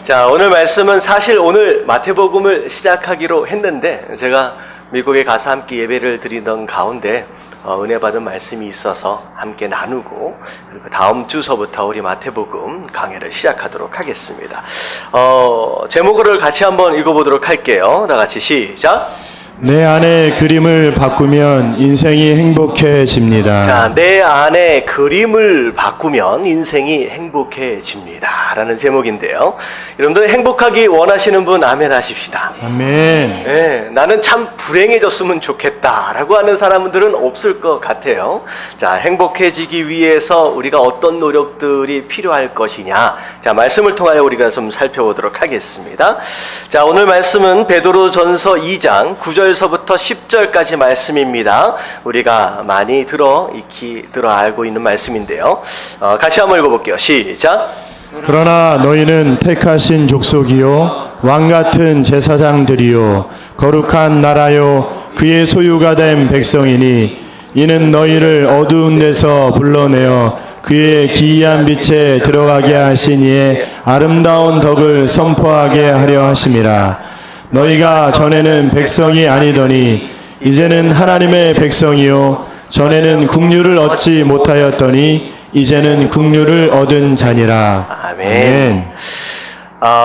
자, 오늘 말씀은 사실 오늘 마태복음을 시작하기로 했는데 제가 미국에 가서 함께 예배를 드리던 가운데 은혜 받은 말씀이 있어서 함께 나누고 그리고 다음 주서부터 우리 마태복음 강해를 시작하도록 하겠습니다. 제목을 같이 한번 읽어보도록 할게요. 다 같이 시작. 내 안에 그림을 바꾸면 인생이 행복해집니다. 자, 내 안에 그림을 바꾸면 인생이 행복해집니다. 라는 제목인데요. 여러분들 행복하기 원하시는 분 아멘 하십시다. 아멘. 네, 나는 참 불행해졌으면 좋겠다 라고 하는 사람들은 없을 것 같아요. 자, 행복해지기 위해서 우리가 어떤 노력들이 필요할 것이냐. 자, 말씀을 통하여 우리가 좀 살펴보도록 하겠습니다. 자, 오늘 말씀은 베드로전서 2장 9절서부터 10절까지 말씀입니다. 우리가 많이 들어 알고 있는 말씀인데요. 같이 한번 읽어볼게요. 시작. 그러나 너희는 택하신 족속이요 왕같은 제사장들이요 거룩한 나라요 그의 소유가 된 백성이니 이는 너희를 어두운 데서 불러내어 그의 기이한 빛에 들어가게 하신 이의 아름다운 덕을 선포하게 하려 하심이라. 너희가 전에는 백성이 아니더니 이제는 하나님의 백성이요 전에는 국류를 얻지 못하였더니 이제는 국류를 얻은 자니라. 아멘.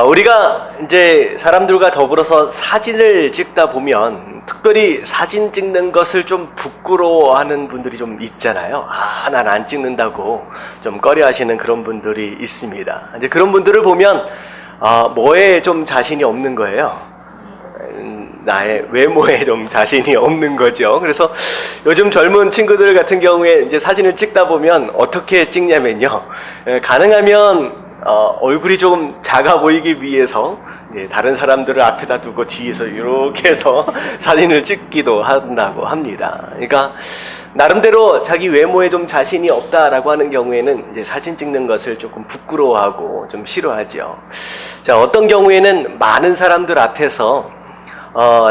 우리가 이제 사람들과 더불어서 사진을 찍다 보면 특별히 사진 찍는 것을 좀 부끄러워하는 분들이 좀 있잖아요. 난 안 찍는다고 좀 꺼려하시는 그런 분들이 있습니다. 이제 그런 분들을 보면 뭐에 좀 자신이 없는 거예요. 나의 외모에 좀 자신이 없는 거죠. 그래서 요즘 젊은 친구들 같은 경우에 이제 사진을 찍다 보면 어떻게 찍냐면요. 가능하면 얼굴이 좀 작아 보이기 위해서 다른 사람들을 앞에다 두고 뒤에서 이렇게 해서 사진을 찍기도 한다고 합니다. 그러니까 나름대로 자기 외모에 좀 자신이 없다라고 하는 경우에는 이제 사진 찍는 것을 조금 부끄러워하고 좀 싫어하죠. 자, 어떤 경우에는 많은 사람들 앞에서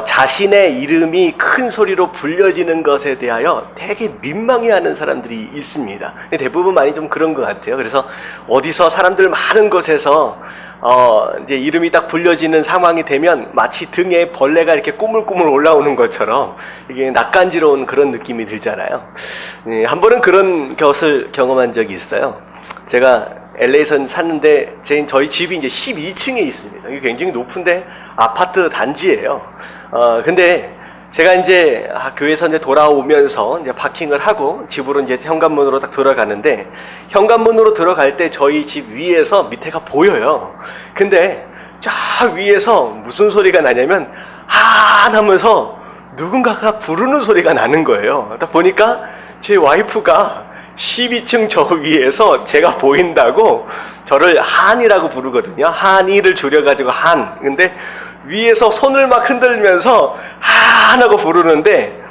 자신의 이름이 큰 소리로 불려지는 것에 대하여 되게 민망해하는 사람들이 있습니다. 대부분 많이 좀 그런 것 같아요. 그래서 어디서 사람들 많은 곳에서 이제 이름이 딱 불려지는 상황이 되면 마치 등에 벌레가 이렇게 꾸물꾸물 올라오는 것처럼 이게 낯간지러운 그런 느낌이 들잖아요. 한 번은 그런 것을 경험한 적이 있어요. 제가 LA에서 샀는데 저희 집이 이제 12층에 있습니다. 이게 굉장히 높은데 아파트 단지예요. 근데 제가 이제 교회에서 이제 돌아오면서 이제 파킹을 하고 집으로 이제 현관문으로 딱 들어가는데 현관문으로 들어갈 때 저희 집 위에서 밑에가 보여요. 근데 쫙 위에서 무슨 소리가 나냐면 하면서 누군가가 부르는 소리가 나는 거예요. 딱 보니까 제 와이프가 12층 저 위에서 제가 보인다고 저를 한이라고 부르거든요. 한이를 줄여가지고 한. 근데 위에서 손을 막 흔들면서 한하고 부르는데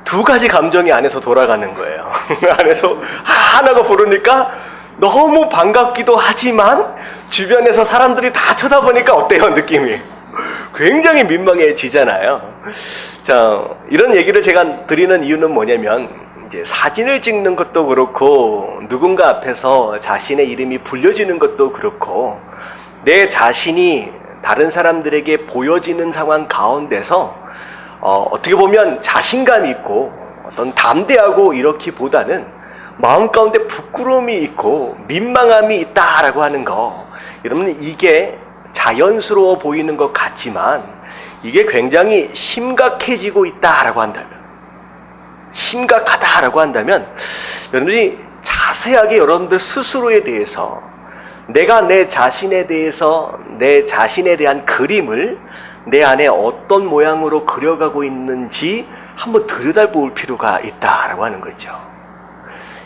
두 가지 감정이 안에서 돌아가는 거예요. 안에서 한하고 부르니까 너무 반갑기도 하지만 주변에서 사람들이 다 쳐다보니까 어때요? 느낌이 굉장히 민망해지잖아요. 자, 이런 얘기를 제가 드리는 이유는 뭐냐면 이제 사진을 찍는 것도 그렇고 누군가 앞에서 자신의 이름이 불려지는 것도 그렇고 내 자신이 다른 사람들에게 보여지는 상황 가운데서 어떻게 보면 자신감 있고 어떤 담대하고 이렇기보다는 마음 가운데 부끄러움이 있고 민망함이 있다라고 하는 거, 여러분 이게 자연스러워 보이는 것 같지만 이게 굉장히 심각해지고 있다라고 한다면, 심각하다라고 한다면 여러분들이 자세하게 여러분들 스스로에 대해서 내가 내 자신에 대해서 내 자신에 대한 그림을 내 안에 어떤 모양으로 그려가고 있는지 한번 들여다볼 필요가 있다라고 하는 거죠.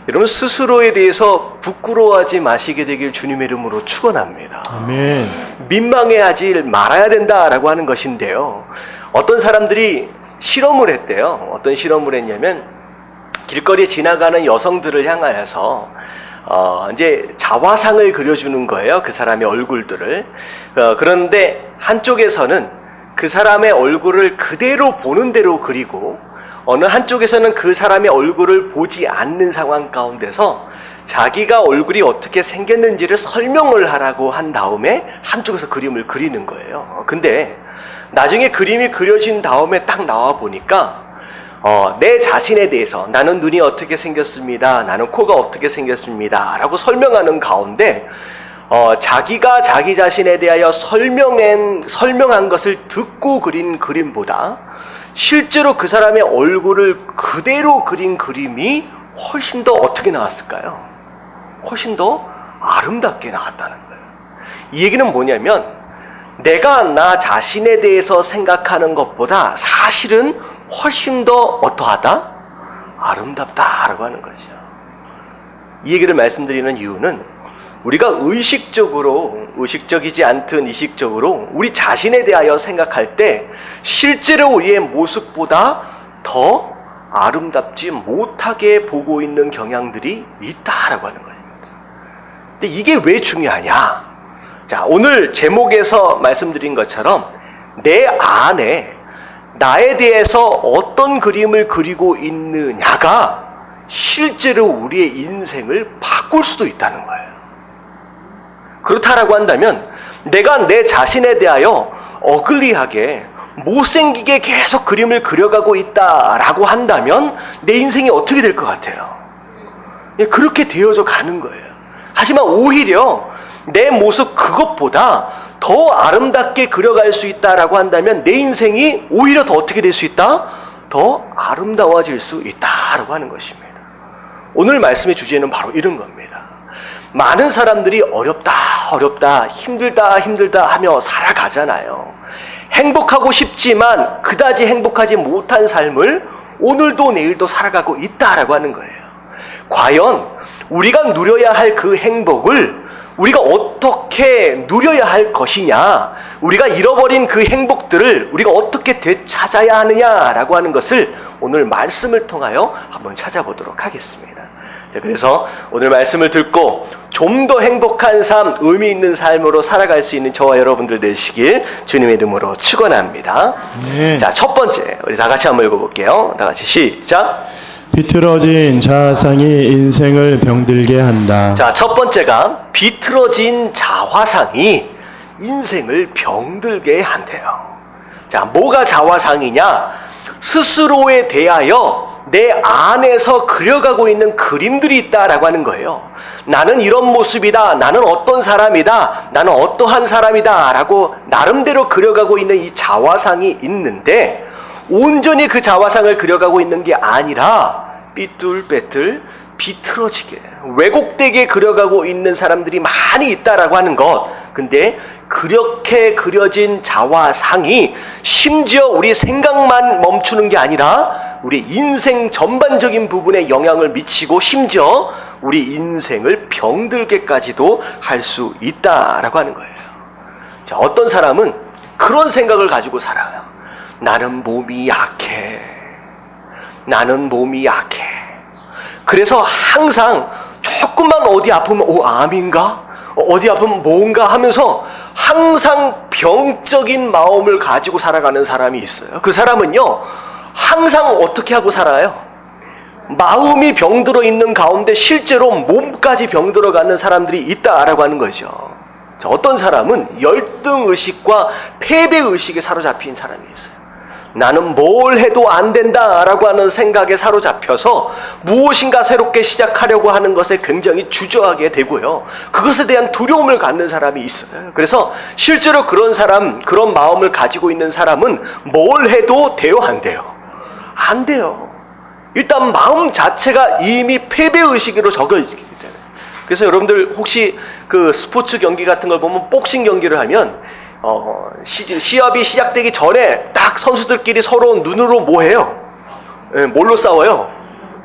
여러분 스스로에 대해서 부끄러워하지 마시게 되길 주님의 이름으로 축원합니다. 아멘. 민망해하지 말아야 된다라고 하는 것인데요. 어떤 사람들이 실험을 했대요. 어떤 실험을 했냐면 길거리에 지나가는 여성들을 향하여서 이제 자화상을 그려주는 거예요. 그 사람의 얼굴들을. 그런데 한쪽에서는 그 사람의 얼굴을 그대로 보는 대로 그리고 어느 한쪽에서는 그 사람의 얼굴을 보지 않는 상황 가운데서 자기가 얼굴이 어떻게 생겼는지를 설명을 하라고 한 다음에 한쪽에서 그림을 그리는 거예요. 근데 나중에 그림이 그려진 다음에 딱 나와 보니까 내 자신에 대해서 나는 눈이 어떻게 생겼습니다. 나는 코가 어떻게 생겼습니다. 라고 설명하는 가운데 자기가 자기 자신에 대하여 설명한 것을 듣고 그린 그림보다 실제로 그 사람의 얼굴을 그대로 그린 그림이 훨씬 더 어떻게 나왔을까요? 훨씬 더 아름답게 나왔다는 거예요. 이 얘기는 뭐냐면 내가 나 자신에 대해서 생각하는 것보다 사실은 훨씬 더 어떠하다? 아름답다라고 하는 거죠. 이 얘기를 말씀드리는 이유는 우리가 의식적이지 않든 이식적으로 우리 자신에 대하여 생각할 때 실제로 우리의 모습보다 더 아름답지 못하게 보고 있는 경향들이 있다라고 하는 거예요. 근데 이게 왜 중요하냐? 자, 오늘 제목에서 말씀드린 것처럼 내 안에 나에 대해서 어떤 그림을 그리고 있느냐가 실제로 우리의 인생을 바꿀 수도 있다는 거예요. 그렇다라고 한다면 내가 내 자신에 대하여 어글리하게 못생기게 계속 그림을 그려가고 있다라고 한다면 내 인생이 어떻게 될 것 같아요? 그렇게 되어져 가는 거예요. 하지만 오히려 내 모습 그것보다 더 아름답게 그려갈 수 있다라고 한다면 내 인생이 오히려 더 어떻게 될 수 있다? 더 아름다워질 수 있다라고 하는 것입니다. 오늘 말씀의 주제는 바로 이런 겁니다. 많은 사람들이 어렵다 힘들다 하며 살아가잖아요. 행복하고 싶지만 그다지 행복하지 못한 삶을 오늘도 내일도 살아가고 있다라고 하는 거예요. 과연 우리가 누려야 할 그 행복을 우리가 어떻게 누려야 할 것이냐, 우리가 잃어버린 그 행복들을 우리가 어떻게 되찾아야 하느냐라고 하는 것을 오늘 말씀을 통하여 한번 찾아보도록 하겠습니다. 자, 그래서 오늘 말씀을 듣고 좀 더 행복한 삶, 의미 있는 삶으로 살아갈 수 있는 저와 여러분들 되시길 주님의 이름으로 축원합니다. 네. 자, 첫 번째 우리 다 같이 한번 읽어볼게요. 다 같이 시작. 비틀어진 자아상이 인생을 병들게 한다. 자, 첫 번째가 비틀어진 자화상이 인생을 병들게 한대요. 자, 뭐가 자화상이냐? 스스로에 대하여 내 안에서 그려가고 있는 그림들이 있다라고 하는 거예요. 나는 이런 모습이다. 나는 어떤 사람이다. 나는 어떠한 사람이다. 라고 나름대로 그려가고 있는 이 자화상이 있는데 온전히 그 자화상을 그려가고 있는 게 아니라 삐뚤빼뚤 비틀어지게 왜곡되게 그려가고 있는 사람들이 많이 있다라고 하는 것. 근데 그렇게 그려진 자화상이 심지어 우리 생각만 멈추는 게 아니라 우리 인생 전반적인 부분에 영향을 미치고 심지어 우리 인생을 병들게까지도 할 수 있다라고 하는 거예요. 자, 어떤 사람은 그런 생각을 가지고 살아요. 나는 몸이 약해. 나는 몸이 약해. 그래서 항상 조금만 어디 아프면 암인가? 어디 아프면 뭔가 하면서 항상 병적인 마음을 가지고 살아가는 사람이 있어요. 그 사람은요, 항상 어떻게 하고 살아요? 마음이 병들어 있는 가운데 실제로 몸까지 병들어가는 사람들이 있다라고 하는 거죠. 자, 어떤 사람은 열등의식과 패배의식에 사로잡힌 사람이 있어요. 나는 뭘 해도 안 된다라고 하는 생각에 사로잡혀서 무엇인가 새롭게 시작하려고 하는 것에 굉장히 주저하게 되고요. 그것에 대한 두려움을 갖는 사람이 있어요. 그래서 실제로 그런 사람, 그런 마음을 가지고 있는 사람은 뭘 해도 돼요, 안 돼요? 안 돼요. 일단 마음 자체가 이미 패배의식으로 적어지기 때문에. 그래서 여러분들 혹시 그 스포츠 경기 같은 걸 보면 복싱 경기를 하면 시합이 시작되기 전에 딱 선수들끼리 서로 눈으로 뭐 해요? 뭘로 싸워요?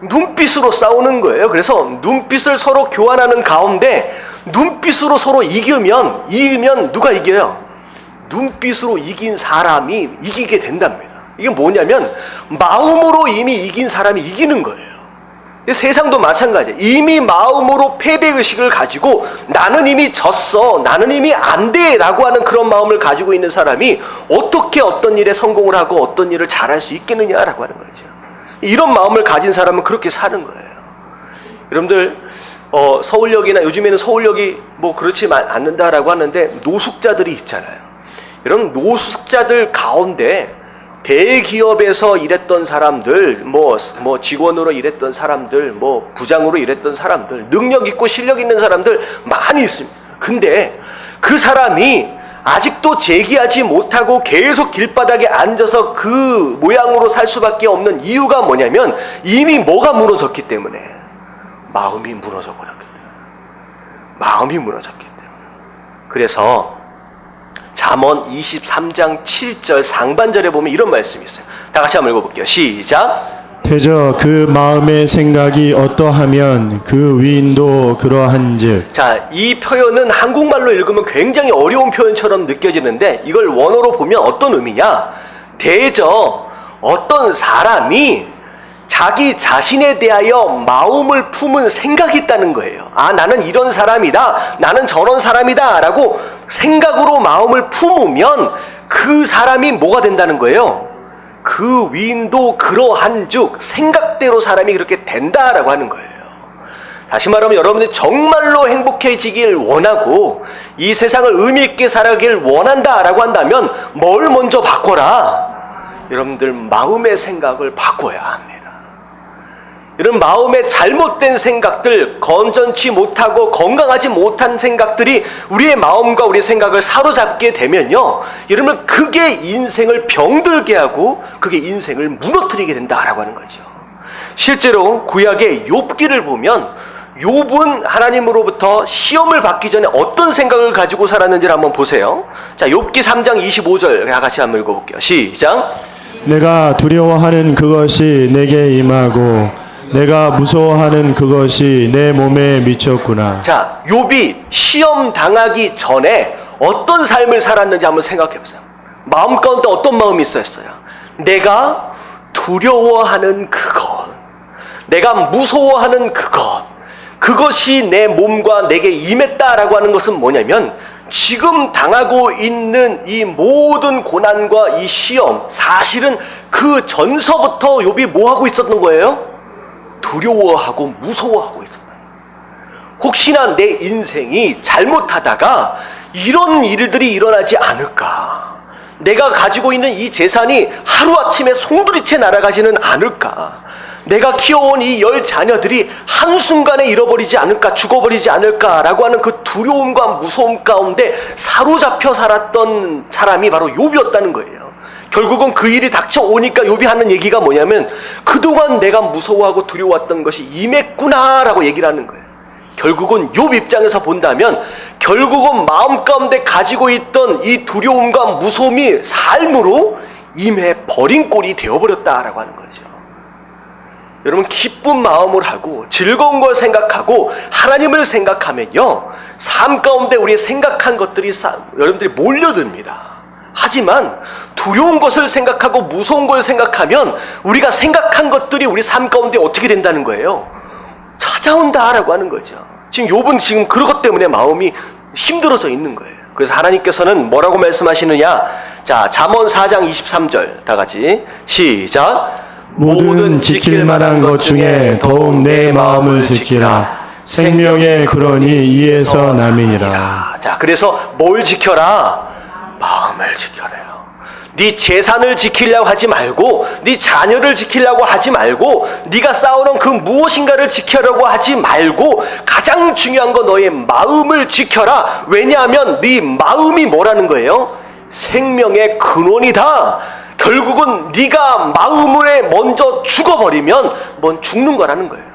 눈빛으로 싸우는 거예요. 그래서 눈빛을 서로 교환하는 가운데 눈빛으로 서로 이기면 누가 이겨요? 눈빛으로 이긴 사람이 이기게 된답니다. 이게 뭐냐면 마음으로 이미 이긴 사람이 이기는 거예요. 세상도 마찬가지예요. 이미 마음으로 패배의식을 가지고 나는 이미 졌어, 나는 이미 안 돼 라고 하는 그런 마음을 가지고 있는 사람이 어떻게 어떤 일에 성공을 하고 어떤 일을 잘할 수 있겠느냐라고 하는 거죠. 이런 마음을 가진 사람은 그렇게 사는 거예요. 여러분들 서울역이나 요즘에는 서울역이 뭐 그렇지만 않는다라고 하는데 노숙자들이 있잖아요. 이런 노숙자들 가운데 대기업에서 일했던 사람들, 뭐 직원으로 일했던 사람들, 뭐 부장으로 일했던 사람들, 능력 있고 실력 있는 사람들 많이 있습니다. 근데 그 사람이 아직도 재기하지 못하고 계속 길바닥에 앉아서 그 모양으로 살 수밖에 없는 이유가 뭐냐면 이미 뭐가 무너졌기 때문에 마음이 무너져 버렸기 때문에. 마음이 무너졌기 때문에. 그래서 잠언 23장 7절 상반절에 보면 이런 말씀이 있어요. 다 같이 한번 읽어볼게요. 시작. 대저 그 마음의 생각이 어떠하면 그 위인도 그러한즉. 자, 이 표현은 한국말로 읽으면 굉장히 어려운 표현처럼 느껴지는데 이걸 원어로 보면 어떤 의미냐? 대저 어떤 사람이 자기 자신에 대하여 마음을 품은 생각이 있다는 거예요. 아, 나는 이런 사람이다. 나는 저런 사람이다. 라고 생각으로 마음을 품으면 그 사람이 뭐가 된다는 거예요? 그 위인도 그러한즉 생각대로 사람이 그렇게 된다라고 하는 거예요. 다시 말하면 여러분들이 정말로 행복해지길 원하고 이 세상을 의미 있게 살아가길 원한다라고 한다면 뭘 먼저 바꿔라? 여러분들 마음의 생각을 바꿔야 합니다. 이런 마음의 잘못된 생각들, 건전치 못하고 건강하지 못한 생각들이 우리의 마음과 우리의 생각을 사로잡게 되면요, 여러분 그게 인생을 병들게 하고 그게 인생을 무너뜨리게 된다라고 하는 거죠. 실제로 구약의 욥기를 보면 욥은 하나님으로부터 시험을 받기 전에 어떤 생각을 가지고 살았는지를 한번 보세요. 자, 욥기 3장 25절 같이 한번 읽어볼게요. 시작. 내가 두려워하는 그것이 내게 임하고 내가 무서워하는 그것이 내 몸에 미쳤구나. 자, 욥이 시험 당하기 전에 어떤 삶을 살았는지 한번 생각해 보세요. 마음 가운데 어떤 마음이 있었어요? 내가 두려워하는 그것, 내가 무서워하는 그것이 내 몸과 내게 임했다라고 하는 것은 뭐냐면 지금 당하고 있는 이 모든 고난과 이 시험, 사실은 그 전서부터 욥이 뭐 하고 있었던 거예요? 두려워하고 무서워하고 있었다. 혹시나 내 인생이 잘못하다가 이런 일들이 일어나지 않을까? 내가 가지고 있는 이 재산이 하루아침에 송두리째 날아가지는 않을까? 내가 키워온 이 10 자녀들이 한순간에 잃어버리지 않을까? 죽어버리지 않을까라고 하는 그 두려움과 무서움 가운데 사로잡혀 살았던 사람이 바로 욥이었다는 거예요. 결국은 그 일이 닥쳐오니까 욥이 하는 얘기가 뭐냐면 그동안 내가 무서워하고 두려워했던 것이 임했구나라고 얘기를 하는 거예요. 결국은 욥 입장에서 본다면 결국은 마음 가운데 가지고 있던 이 두려움과 무서움이 삶으로 임해버린 꼴이 되어버렸다라고 하는 거죠. 여러분 기쁜 마음을 하고 즐거운 걸 생각하고 하나님을 생각하면요 삶 가운데 우리의 생각한 것들이 여러분들이 몰려듭니다. 하지만 두려운 것을 생각하고 무서운 걸 생각하면 우리가 생각한 것들이 우리 삶 가운데 어떻게 된다는 거예요? 찾아온다라고 하는 거죠. 지금 욥은 지금 그것 때문에 마음이 힘들어져 있는 거예요. 그래서 하나님께서는 뭐라고 말씀하시느냐? 자, 잠언 4장 23절 다 같이 시작. 모든 지킬 만한 것 중에 더욱 내 마음을 지키라. 생명의 근원이 이에서 남이니라. 자, 그래서 뭘 지켜라? 마음을 지켜라요. 네 재산을 지키려고 하지 말고 네 자녀를 지키려고 하지 말고 네가 쌓아놓은 그 무엇인가를 지키려고 하지 말고 가장 중요한 건 너의 마음을 지켜라. 왜냐하면 네 마음이 뭐라는 거예요? 생명의 근원이다. 결국은 네가 마음으로 먼저 죽어버리면 뭔 죽는 거라는 거예요.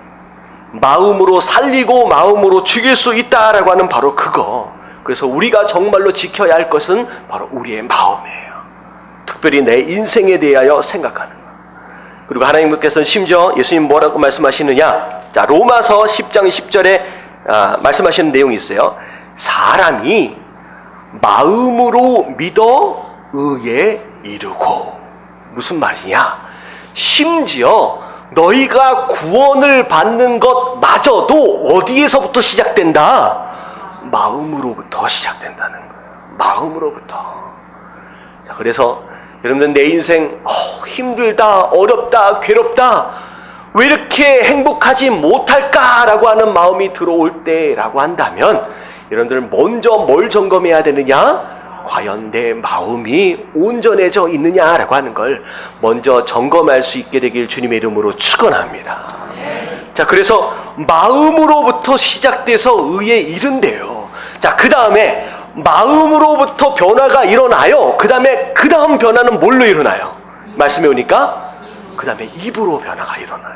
마음으로 살리고 마음으로 죽일 수 있다라고 하는 바로 그거. 그래서 우리가 정말로 지켜야 할 것은 바로 우리의 마음이에요. 특별히 내 인생에 대하여 생각하는 것. 그리고 하나님께서는 심지어 예수님 뭐라고 말씀하시느냐? 자, 로마서 10장 10절에 말씀하시는 내용이 있어요. 사람이 마음으로 믿어 의에 이르고. 무슨 말이냐? 심지어 너희가 구원을 받는 것마저도 어디에서부터 시작된다? 마음으로부터 시작된다는 거예요. 마음으로부터. 자, 그래서 여러분들 내 인생 힘들다, 어렵다, 괴롭다, 왜 이렇게 행복하지 못할까라고 하는 마음이 들어올 때라고 한다면 여러분들 먼저 뭘 점검해야 되느냐? 과연 내 마음이 온전해져 있느냐라고 하는 걸 먼저 점검할 수 있게 되길 주님의 이름으로 축원합니다. 자, 그래서 마음으로부터 시작돼서 의에 이른대요. 자, 그 다음에 마음으로부터 변화가 일어나요. 그 다음 변화는 뭘로 일어나요? 말씀해 오니까 그 다음에 입으로 변화가 일어나요.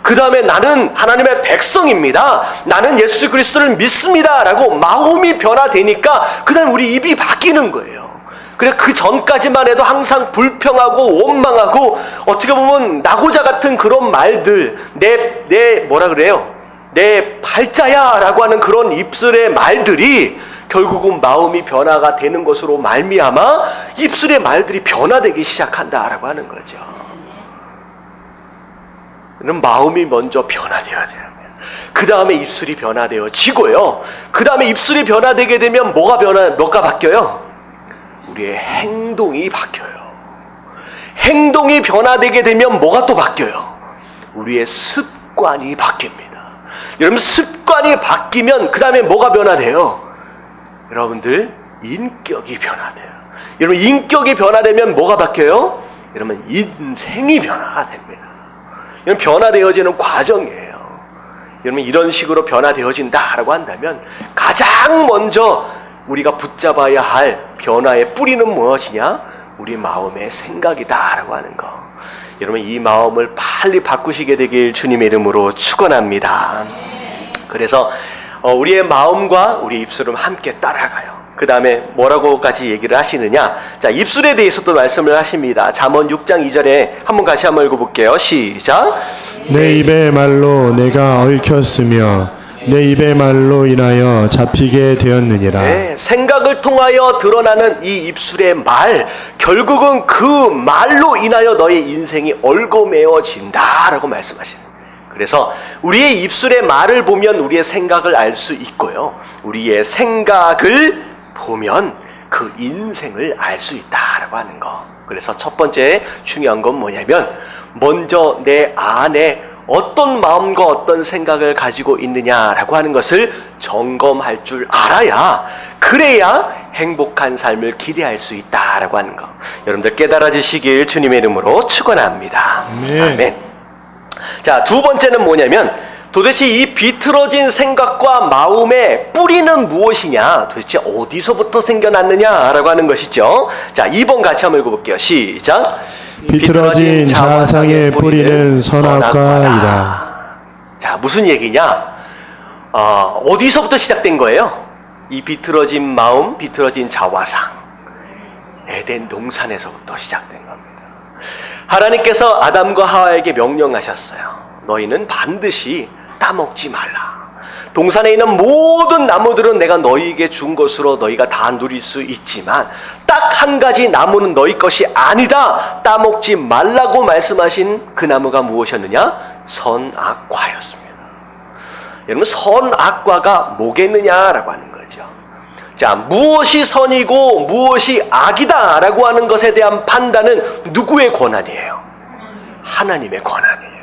그 다음에 나는 하나님의 백성입니다, 나는 예수 그리스도를 믿습니다 라고 마음이 변화되니까 그 다음에 우리 입이 바뀌는 거예요. 그래, 그 전까지만 해도 항상 불평하고 원망하고 어떻게 보면 낙오자 같은 그런 말들, 내 뭐라 그래요? 내 팔자야 라고 하는 그런 입술의 말들이 결국은 마음이 변화가 되는 것으로 말미암아 입술의 말들이 변화되기 시작한다라고 하는 거죠. 그럼 마음이 먼저 변화되어야 돼요. 그 다음에 입술이 변화되어지고요. 그 다음에 입술이 변화되게 되면 뭐가 바뀌어요? 우리의 행동이 바뀌어요. 행동이 변화되게 되면 뭐가 또 바뀌어요? 우리의 습관이 바뀝니다. 여러분, 습관이 바뀌면 그 다음에 뭐가 변화돼요? 여러분들 인격이 변화돼요. 여러분, 인격이 변화되면 뭐가 바뀌어요? 여러분, 인생이 변화가 됩니다. 이런 변화되어지는 과정이에요. 여러분, 이런 식으로 변화되어진다라고 한다면 가장 먼저 우리가 붙잡아야 할 변화의 뿌리는 무엇이냐? 우리 마음의 생각이다라고 하는 거. 여러분, 이 마음을 빨리 바꾸시게 되길 주님의 이름으로 축원합니다. 그래서 우리의 마음과 우리 입술은 함께 따라가요. 그 다음에 뭐라고까지 얘기를 하시느냐? 자, 입술에 대해서도 말씀을 하십니다. 잠언 6장 2절에 한번 같이 한번 읽어볼게요. 시작. 내 입의 말로 내가 얽혔으며 내 입의 말로 인하여 잡히게 되었느니라. 네, 생각을 통하여 드러나는 이 입술의 말, 결국은 그 말로 인하여 너의 인생이 얽어매어진다라고 말씀하시는 거예요. 그래서 우리의 입술의 말을 보면 우리의 생각을 알 수 있고요, 우리의 생각을 보면 그 인생을 알 수 있다라고 하는 거. 그래서 첫 번째 중요한 건 뭐냐면, 먼저 내 안에 어떤 마음과 어떤 생각을 가지고 있느냐라고 하는 것을 점검할 줄 알아야, 그래야 행복한 삶을 기대할 수 있다라고 하는 거. 여러분들 깨달아지시길 주님의 이름으로 축원합니다. 아멘. 자, 두 번째는 뭐냐면, 도대체 이 비틀어진 생각과 마음의 뿌리는 무엇이냐, 도대체 어디서부터 생겨났느냐라고 하는 것이죠. 자, 2번 같이 한번 읽어볼게요. 시작. 비틀어진 자아상의 뿌리는 선악과이다. 자, 무슨 얘기냐? 어디서부터 시작된 거예요? 이 비틀어진 마음, 비틀어진 자화상, 에덴 동산에서부터 시작된 겁니다. 하나님께서 아담과 하와에게 명령하셨어요. 너희는 반드시 따먹지 말라. 동산에 있는 모든 나무들은 내가 너희에게 준 것으로 너희가 다 누릴 수 있지만 딱 한 가지 나무는 너희 것이 아니다, 따먹지 말라고 말씀하신 그 나무가 무엇이었느냐? 선악과였습니다. 여러분, 선악과가 뭐겠느냐라고 하는 거죠. 자, 무엇이 선이고 무엇이 악이다 라고 하는 것에 대한 판단은 누구의 권한이에요? 하나님의 권한이에요.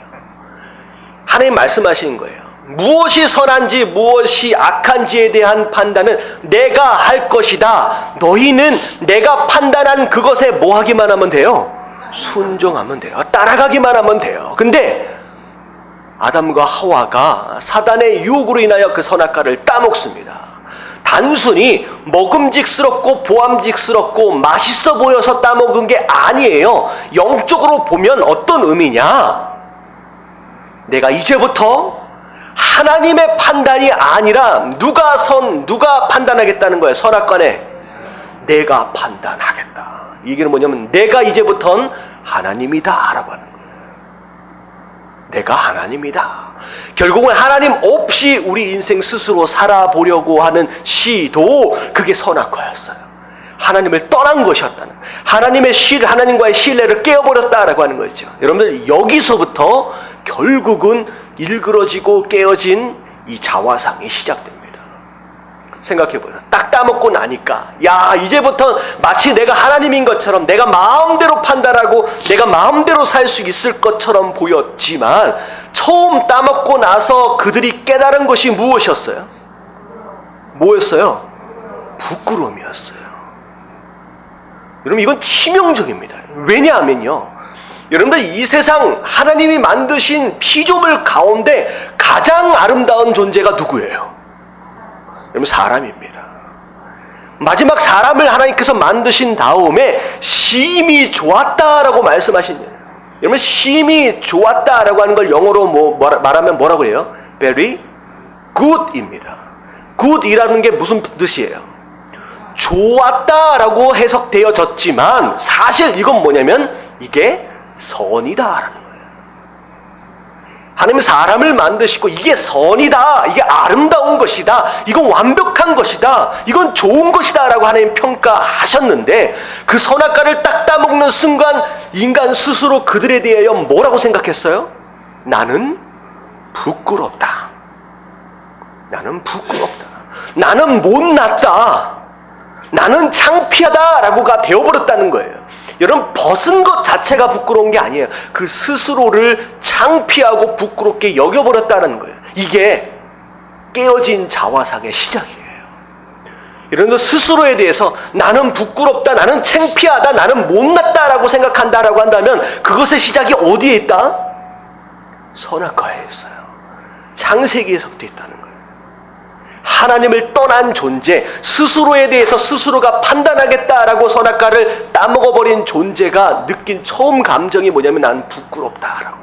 하나님 말씀하시는 거예요. 무엇이 선한지 무엇이 악한지에 대한 판단은 내가 할 것이다. 너희는 내가 판단한 그것에 뭐 하기만 하면 돼요? 순종하면 돼요. 따라가기만 하면 돼요. 근데 아담과 하와가 사단의 유혹으로 인하여 그 선악과를 따먹습니다. 단순히 먹음직스럽고 보암직스럽고 맛있어 보여서 따먹은 게 아니에요. 영적으로 보면 어떤 의미냐? 내가 이제부터 하나님의 판단이 아니라 누가 판단하겠다는 거예요. 선악과네, 내가 판단하겠다. 이게 뭐냐면 내가 이제부터는 하나님이다 라고 하는 거예요. 내가 하나님이다. 결국은 하나님 없이 우리 인생 스스로 살아보려고 하는 시도, 그게 선악과였어요. 하나님을 떠난 것이었다는, 하나님과의 신뢰를 깨어버렸다라고 하는 거죠. 여러분들, 여기서부터 결국은 일그러지고 깨어진 이 자화상이 시작됩니다. 생각해보세요. 딱 따먹고 나니까 야 이제부터 마치 내가 하나님인 것처럼 내가 마음대로 판단하고 내가 마음대로 살 수 있을 것처럼 보였지만 처음 따먹고 나서 그들이 깨달은 것이 무엇이었어요? 뭐였어요? 부끄러움이었어요. 여러분 이건 치명적입니다. 왜냐하면요 여러분들 이 세상 하나님이 만드신 피조물 가운데 가장 아름다운 존재가 누구예요? 여러분 사람입니다. 마지막 사람을 하나님께서 만드신 다음에 심히 좋았다라고 말씀하신 여러분 심히 좋았다라고 하는 걸 영어로 말하면 뭐라고 해요? Very good입니다. good이라는 게 무슨 뜻이에요? 좋았다라고 해석되어졌지만 사실 이건 뭐냐면 이게 선이다라는 거예요. 하나님은 사람을 만드시고 이게 선이다, 이게 아름다운 것이다, 이건 완벽한 것이다, 이건 좋은 것이다 라고 하나님 평가하셨는데 그 선악과를 딱 따먹는 순간 인간 스스로 그들에 대하여 뭐라고 생각했어요? 나는 부끄럽다. 나는 부끄럽다. 나는 못났다. 나는 창피하다라고가 되어버렸다는 거예요. 여러분 벗은 것 자체가 부끄러운 게 아니에요. 그 스스로를 창피하고 부끄럽게 여겨버렸다는 거예요. 이게 깨어진 자화상의 시작이에요. 여러분들 스스로에 대해서 나는 부끄럽다, 나는 창피하다, 나는 못났다라고 생각한다라고 한다면 그것의 시작이 어디에 있다? 선악과에 있어요. 창세기에서부터 있다는 거예요. 하나님을 떠난 존재, 스스로에 대해서 스스로가 판단하겠다라고 선악과를 따먹어버린 존재가 느낀 처음 감정이 뭐냐면 난 부끄럽다라고.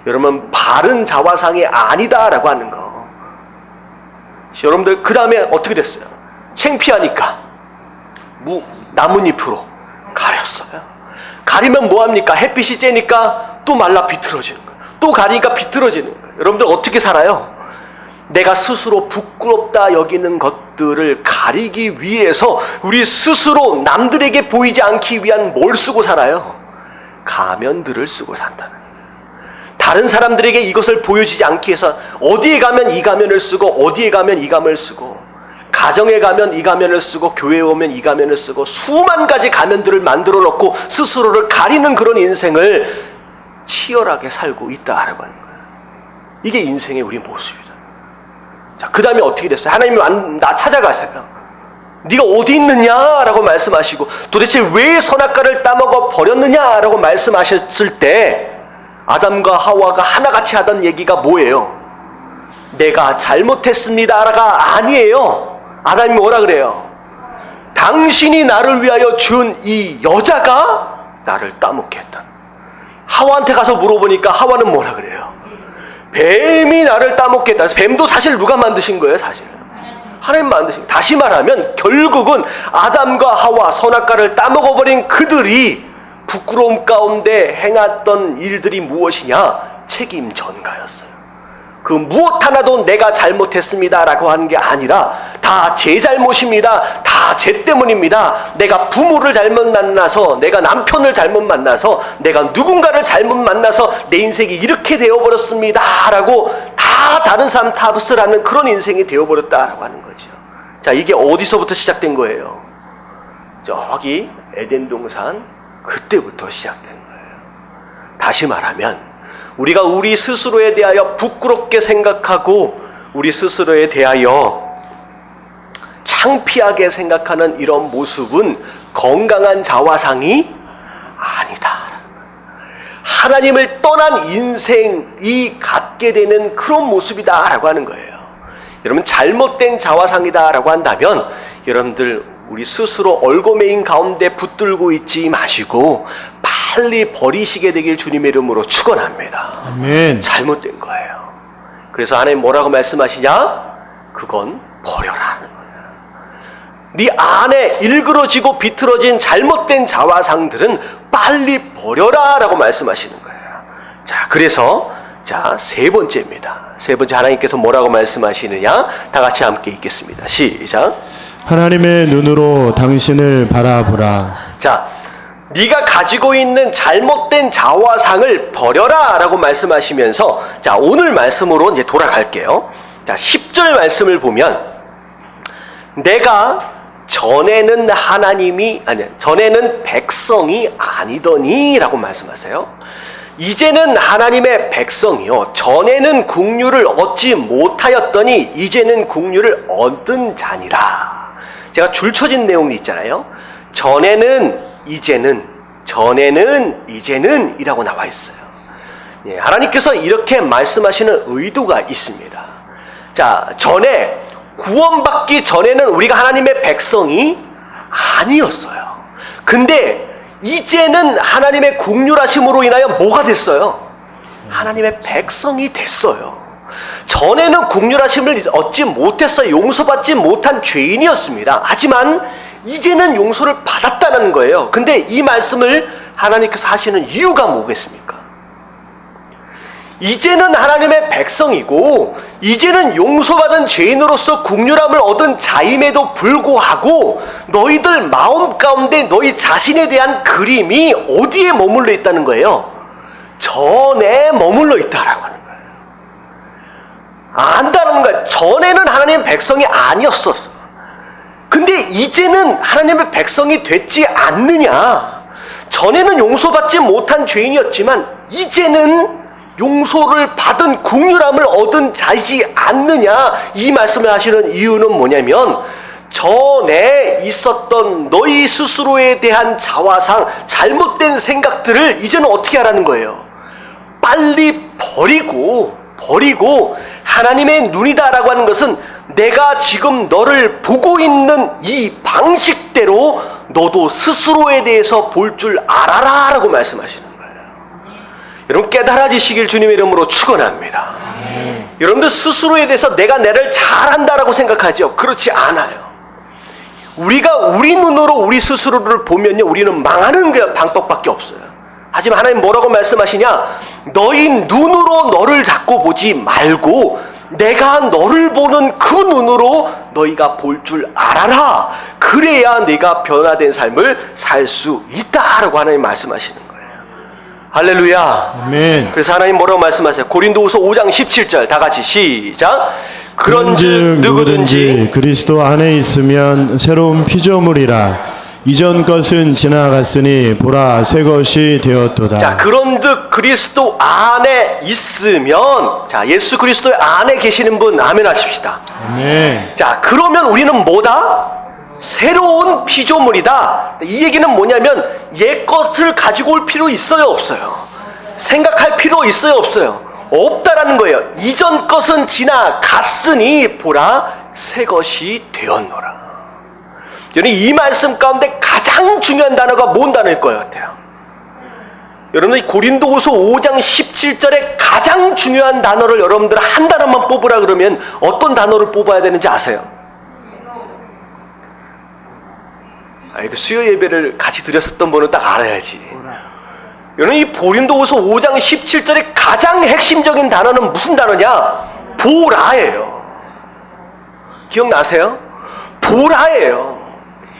여러분 바른 자화상이 아니다라고 하는 거. 여러분들 그 다음에 어떻게 됐어요? 창피하니까 나뭇잎으로 가렸어요. 가리면 뭐합니까? 햇빛이 쬐니까 또 말라 비틀어지는 거예요. 또 가리니까 비틀어지는 거예요. 여러분들 어떻게 살아요? 내가 스스로 부끄럽다 여기는 것들을 가리기 위해서 우리 스스로 남들에게 보이지 않기 위한 뭘 쓰고 살아요? 가면들을 쓰고 산다는 거예요. 다른 사람들에게 이것을 보여주지 않기 위해서 어디에 가면 이 가면을 쓰고 어디에 가면 이 가면을 쓰고 가정에 가면 이 가면을 쓰고 교회에 오면 이 가면을 쓰고 수만 가지 가면들을 만들어 놓고 스스로를 가리는 그런 인생을 치열하게 살고 있다라고 하는 거예요. 이게 인생의 우리 모습이다. 자, 그 다음에 어떻게 됐어요? 하나님이 나 찾아가세요. 네가 어디 있느냐라고 말씀하시고 도대체 왜 선악과를 따먹어 버렸느냐라고 말씀하셨을 때 아담과 하와가 하나같이 하던 얘기가 뭐예요? 내가 잘못했습니다가 아니에요. 아담이 뭐라 그래요? 당신이 나를 위하여 준 이 여자가 나를 따먹게 했다. 하와한테 가서 물어보니까 하와는 뭐라 그래요? 뱀이 나를 따먹겠다. 뱀도 사실 누가 만드신 거예요? 사실 하나님 만드신 거예요. 다시 말하면 결국은 아담과 하와 선악과를 따먹어버린 그들이 부끄러움 가운데 행했던 일들이 무엇이냐? 책임 전가였어요. 그 무엇 하나도 내가 잘못했습니다라고 하는 게 아니라 다 제 잘못입니다. 다 제 때문입니다. 내가 부모를 잘못 만나서, 내가 남편을 잘못 만나서, 내가 누군가를 잘못 만나서 내 인생이 이렇게 되어버렸습니다 라고 다 다른 사람 탓을 하는 그런 인생이 되어버렸다라고 하는 거죠. 자, 이게 어디서부터 시작된 거예요? 저기 에덴 동산 그때부터 시작된 거예요. 다시 말하면 우리가 우리 스스로에 대하여 부끄럽게 생각하고 우리 스스로에 대하여 창피하게 생각하는 이런 모습은 건강한 자화상이 아니다. 하나님을 떠난 인생이 갖게 되는 그런 모습이다 라고 하는 거예요. 여러분 잘못된 자화상이다 라고 한다면 여러분들 우리 스스로 얼고매인 가운데 붙들고 있지 마시고 빨리 버리시게 되길 주님의 이름으로 축원합니다. 아멘. 잘못된 거예요. 그래서 하나님 뭐라고 말씀하시냐? 그건 버려라. 네 안에 일그러지고 비틀어진 잘못된 자화상들은 빨리 버려라 라고 말씀하시는 거예요. 자, 그래서 세 번째입니다. 세 번째 하나님께서 뭐라고 말씀하시느냐? 다 같이 함께 읽겠습니다. 시작. 하나님의 눈으로 당신을 바라보라. 자, 네가 가지고 있는 잘못된 자화상을 버려라 라고 말씀하시면서 오늘 말씀으로 이제 돌아갈게요. 자, 10절 말씀을 보면 내가 전에는 전에는 백성이 아니더니 라고 말씀하세요. 이제는 하나님의 백성이요, 전에는 국류를 얻지 못하였더니 이제는 국류를 얻은 자니라. 제가 줄쳐진 내용이 있잖아요. 전에는 이제는 이라고 나와 있어요. 예, 하나님께서 이렇게 말씀하시는 의도가 있습니다. 자, 전에 구원받기 전에는 우리가 하나님의 백성이 아니었어요. 근데 이제는 하나님의 국률하심으로 인하여 뭐가 됐어요? 하나님의 백성이 됐어요. 전에는 국률하심을 얻지 못했어요. 용서받지 못한 죄인이었습니다. 하지만 이제는 용서를 받았다는 거예요. 근데 이 말씀을 하나님께서 하시는 이유가 뭐겠습니까? 이제는 하나님의 백성이고 이제는 용서받은 죄인으로서 국률함을 얻은 자임에도 불구하고 너희들 마음 가운데 너희 자신에 대한 그림이 어디에 머물러 있다는 거예요? 전에 머물러 있다라고 하는 거예요. 안다는 거예요. 전에는 하나님의 백성이 아니었었어. 근데 이제는 하나님의 백성이 됐지 않느냐. 전에는 용서받지 못한 죄인이었지만 이제는 용서를 받은 국률함을 얻은 자이지 않느냐. 이 말씀을 하시는 이유는 뭐냐면 전에 있었던 너희 스스로에 대한 자화상, 잘못된 생각들을 이제는 어떻게 하라는 거예요? 빨리 버리고 하나님의 눈이다라고 하는 것은 내가 지금 너를 보고 있는 이 방식대로 너도 스스로에 대해서 볼 줄 알아라 라고 말씀하시는 거예요. 여러분 깨달아지시길 주님의 이름으로 축원합니다. 여러분들 스스로에 대해서 내가 나를 잘한다라고 생각하죠? 그렇지 않아요. 우리가 우리 눈으로 우리 스스로를 보면요, 우리는 망하는 게 방법밖에 없어요. 하지만 하나님 뭐라고 말씀하시냐? 너희 눈으로 너를 자꾸 보지 말고 내가 너를 보는 그 눈으로 너희가 볼 줄 알아라. 그래야 네가 변화된 삶을 살 수 있다라고 하나님 말씀하시는 거예요. 할렐루야. 아멘. 그래서 하나님 뭐라고 말씀하세요? 고린도후서 5장 17절 다 같이 시작. 그런즉 누구든지 그리스도 안에 있으면 새로운 피조물이라. 이전 것은 지나갔으니 보라 새 것이 되었도다. 자, 그런즉 그리스도 안에 있으면, 자, 예수 그리스도 안에 계시는 분 아멘 하십시다. 아멘. 자, 그러면 우리는 뭐다? 새로운 피조물이다. 이 얘기는 뭐냐면 옛 것을 가지고 올 필요 있어요, 없어요? 생각할 필요 있어요, 없어요? 없다라는 거예요. 이전 것은 지나갔으니 보라 새 것이 되었노라. 여러분 이 말씀 가운데 가장 중요한 단어가 뭔 단어일 것 같아요? 여러분들 고린도후서 5장 17절에 가장 중요한 단어를 여러분들 한 단어만 뽑으라 그러면 어떤 단어를 뽑아야 되는지 아세요? 이거 수요 예배를 같이 드렸었던 분은 딱 알아야지. 여러분 이 고린도후서 5장 17절의 가장 핵심적인 단어는 무슨 단어냐? 보라예요. 기억나세요? 보라예요.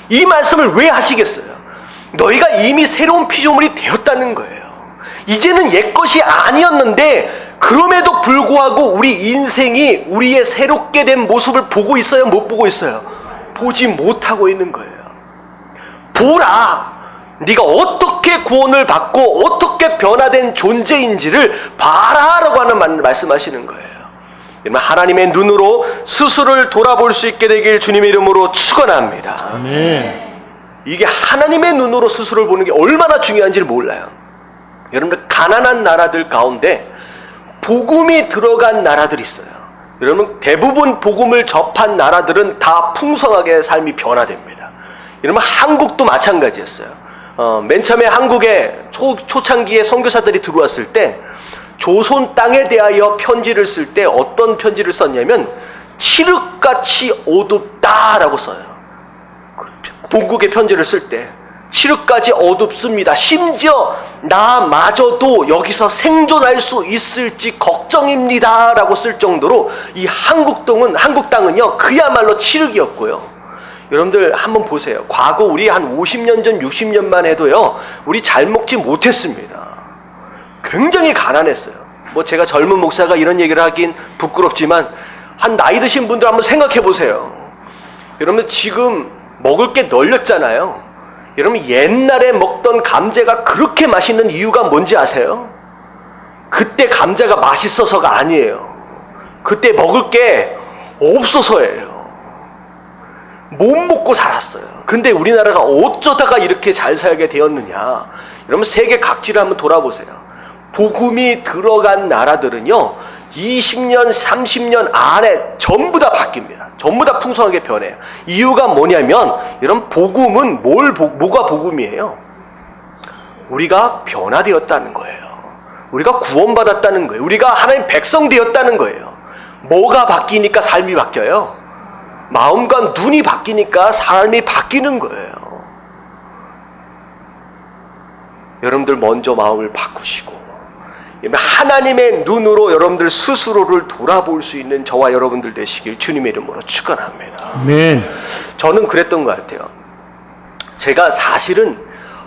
이 말씀을 왜 하시겠어요? 너희가 이미 새로운 피조물이 되었다는 거예요. 이제는 옛것이 아니었는데 그럼에도 불구하고 우리 인생이 우리의 새롭게 된 모습을 보고 있어요? 못 보고 있어요? 보지 못하고 있는 거예요. 보라! 네가 어떻게 구원을 받고 어떻게 변화된 존재인지를 봐라라고 하는 말씀하시는 거예요. 하나님의 눈으로 스스로를 돌아볼 수 있게 되길 주님의 이름으로 축원합니다. 아멘. 이게 하나님의 눈으로 스스로를 보는 게 얼마나 중요한지를 몰라요. 여러분들 가난한 나라들 가운데 복음이 들어간 나라들이 있어요. 여러분 대부분 복음을 접한 나라들은 다 풍성하게 삶이 변화됩니다. 여러분 한국도 마찬가지였어요. 맨 처음에 한국에 초창기에 선교사들이 들어왔을 때 조선 땅에 대하여 편지를 쓸 때 어떤 편지를 썼냐면 칠흑같이 어둡다라고 써요. 본국의 편지를 쓸 때 칠흑까지 어둡습니다. 심지어 나마저도 여기서 생존할 수 있을지 걱정입니다 라고 쓸 정도로 이 한국 땅은요 그야말로 칠흑이었고요. 여러분들 한번 보세요. 과거 우리 한 50년 전 60년만 해도요 우리 잘 먹지 못했습니다. 굉장히 가난했어요. 뭐 제가 젊은 목사가 이런 얘기를 하긴 부끄럽지만 한 나이 드신 분들 한번 생각해 보세요. 여러분 지금 먹을 게 널렸잖아요. 여러분 옛날에 먹던 감자가 그렇게 맛있는 이유가 뭔지 아세요? 그때 감자가 맛있어서가 아니에요. 그때 먹을 게 없어서예요. 못 먹고 살았어요. 근데 우리나라가 어쩌다가 이렇게 잘 살게 되었느냐. 여러분 세계 각지를 한번 돌아보세요. 복음이 들어간 나라들은요 20년 30년 안에 전부 다 바뀝니다. 전부 다 풍성하게 변해요. 이유가 뭐냐면 여러분 복음은 뭐가 복음이에요? 우리가 변화되었다는 거예요. 우리가 구원받았다는 거예요. 우리가 하나님 백성 되었다는 거예요. 뭐가 바뀌니까 삶이 바뀌어요? 마음과 눈이 바뀌니까 삶이 바뀌는 거예요. 여러분들 먼저 마음을 바꾸시고 하나님의 눈으로 여러분들 스스로를 돌아볼 수 있는 저와 여러분들 되시길 주님의 이름으로 축원합니다. 아멘. 저는 그랬던 것 같아요. 제가 사실은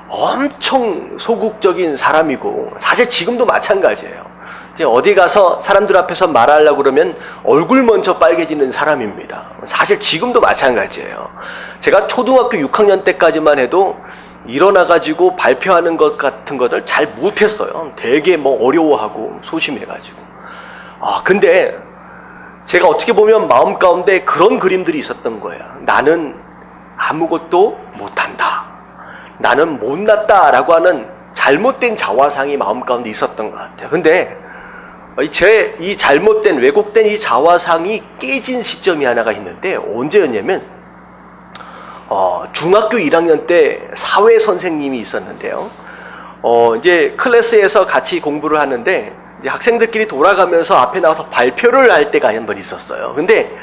엄청 소극적인 사람이고 사실 지금도 마찬가지예요. 이제 어디 가서 사람들 앞에서 말하려고 그러면 얼굴 먼저 빨개지는 사람입니다. 사실 지금도 마찬가지예요. 제가 초등학교 6학년 때까지만 해도 일어나가지고 발표하는 것 같은 것을 잘 못했어요. 되게 어려워하고 소심해가지고. 근데 제가 어떻게 보면 마음 가운데 그런 그림들이 있었던 거예요. 나는 아무것도 못한다. 나는 못났다라고 하는 잘못된 자화상이 마음 가운데 있었던 것 같아요. 근데 제 이 잘못된 왜곡된 이 자화상이 깨진 시점이 하나가 있는데 언제였냐면 중학교 1학년 때 사회 선생님이 있었는데요. 이제 클래스에서 같이 공부를 하는데 이제 학생들끼리 돌아가면서 앞에 나와서 발표를 할 때가 한 번 있었어요. 근데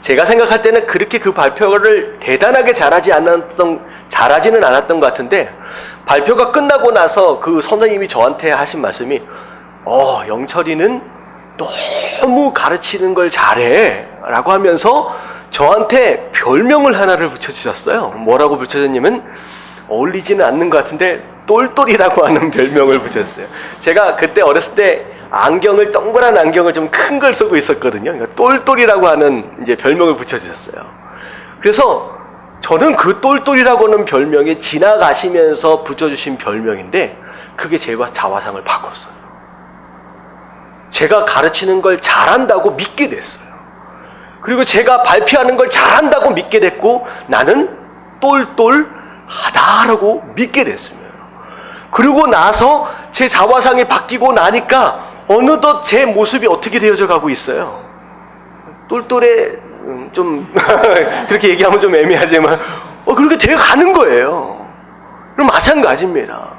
제가 생각할 때는 그렇게 그 발표를 대단하게 잘하지는 않았던 것 같은데 발표가 끝나고 나서 그 선생님이 저한테 하신 말씀이 영철이는 너무 가르치는 걸 잘해 라고 하면서 저한테 별명을 하나를 붙여주셨어요. 뭐라고 붙여줬냐면 어울리지는 않는 것 같은데 똘똘이라고 하는 별명을 붙였어요. 제가 그때 어렸을 때 동그란 안경을 좀 큰 걸 쓰고 있었거든요. 그러니까 똘똘이라고 하는 이제 별명을 붙여주셨어요. 그래서 저는 그 똘똘이라고 하는 별명이 지나가시면서 붙여주신 별명인데 그게 제 자화상을 바꿨어요. 제가 가르치는 걸 잘한다고 믿게 됐어요. 그리고 제가 발표하는 걸 잘한다고 믿게 됐고 나는 똘똘하다라고 믿게 됐습니다. 그리고 나서 제 자화상이 바뀌고 나니까 어느덧 제 모습이 어떻게 되어져 가고 있어요. 똘똘해 좀 그렇게 얘기하면 좀 애매하지만 그렇게 되어 가는 거예요. 그럼 마찬가지입니다.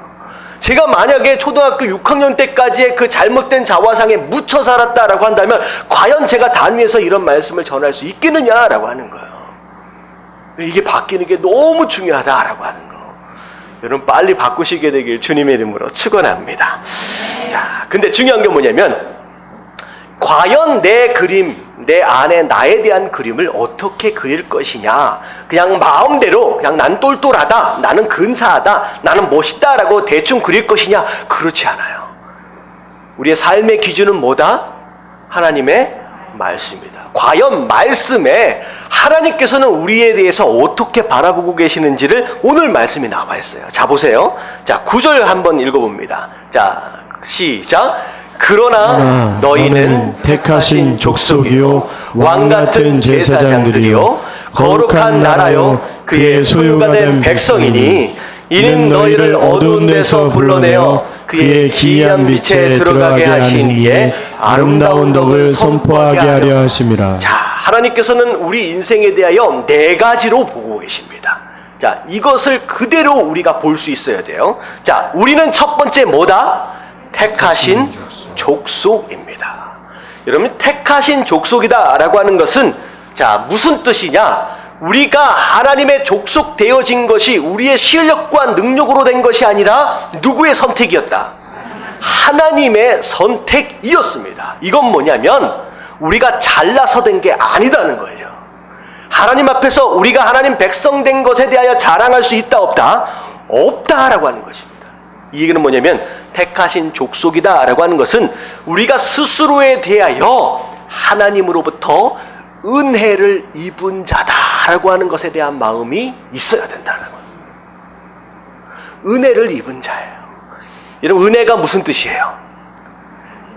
제가 만약에 초등학교 6학년 때까지의 그 잘못된 자화상에 묻혀 살았다라고 한다면 과연 제가 단위에서 이런 말씀을 전할 수 있겠느냐라고 하는 거예요. 이게 바뀌는 게 너무 중요하다라고 하는 거. 여러분 빨리 바꾸시게 되길 주님의 이름으로 축원합니다. 자, 근데 중요한 게 뭐냐면 과연 내 그림, 내 안에 나에 대한 그림을 어떻게 그릴 것이냐. 그냥 마음대로 그냥 난 똘똘하다, 나는 근사하다, 나는 멋있다라고 대충 그릴 것이냐. 그렇지 않아요. 우리의 삶의 기준은 뭐다? 하나님의 말씀이다. 과연 말씀에 하나님께서는 우리에 대해서 어떻게 바라보고 계시는지를 오늘 말씀이 나와 있어요. 자, 보세요. 자, 9절 한번 읽어봅니다. 자, 시작. 그러나 너희는 택하신 족속이요 왕같은 제사장들이요 거룩한 나라요 그의 소유가 된 백성이니 이는 너희를 어두운 데서 불러내어 그의 기이한 빛에 들어가게 하신 이의 아름다운 덕을 선포하게 하려 하심이라. 자, 하나님께서는 우리 인생에 대하여 4가지로 보고 계십니다. 자, 이것을 그대로 우리가 볼 수 있어야 돼요. 자, 우리는 첫 번째 뭐다? 택하신 족속입니다. 여러분, 택하신 족속이다 라고 하는 것은 자, 무슨 뜻이냐? 우리가 하나님의 족속 되어진 것이 우리의 실력과 능력으로 된 것이 아니라 누구의 선택이었다? 하나님의 선택이었습니다. 이건 뭐냐면 우리가 잘나서 된 게 아니다는 거예요. 하나님 앞에서 우리가 하나님 백성 된 것에 대하여 자랑할 수 있다 없다? 없다라고 하는 것입니다. 이 얘기는 뭐냐면 택하신 족속이다라고 하는 것은 우리가 스스로에 대하여 하나님으로부터 은혜를 입은 자다라고 자라고 하는 것에 대한 마음이 있어야 된다는 거예요. 은혜를 입은 자예요. 여러분, 은혜가 무슨 뜻이에요?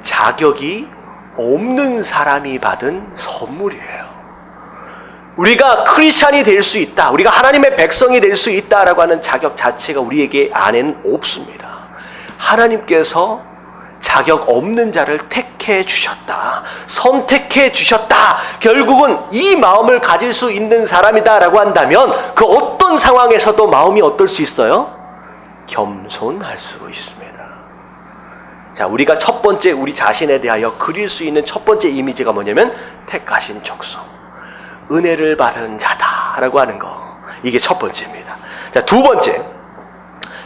자격이 없는 사람이 받은 선물이에요. 우리가 크리스찬이 될 수 있다, 우리가 하나님의 백성이 될 수 있다라고 하는 자격 자체가 우리에게 안에는 없습니다. 하나님께서 자격 없는 자를 택해 주셨다, 선택해 주셨다, 결국은 이 마음을 가질 수 있는 사람이다 라고 한다면 그 어떤 상황에서도 마음이 어떨 수 있어요? 겸손할 수 있습니다. 자, 우리가 첫 번째 우리 자신에 대하여 그릴 수 있는 첫 번째 이미지가 뭐냐면 택하신 족속, 은혜를 받은 자다라고 하는 거, 이게 첫 번째입니다. 자, 두 번째,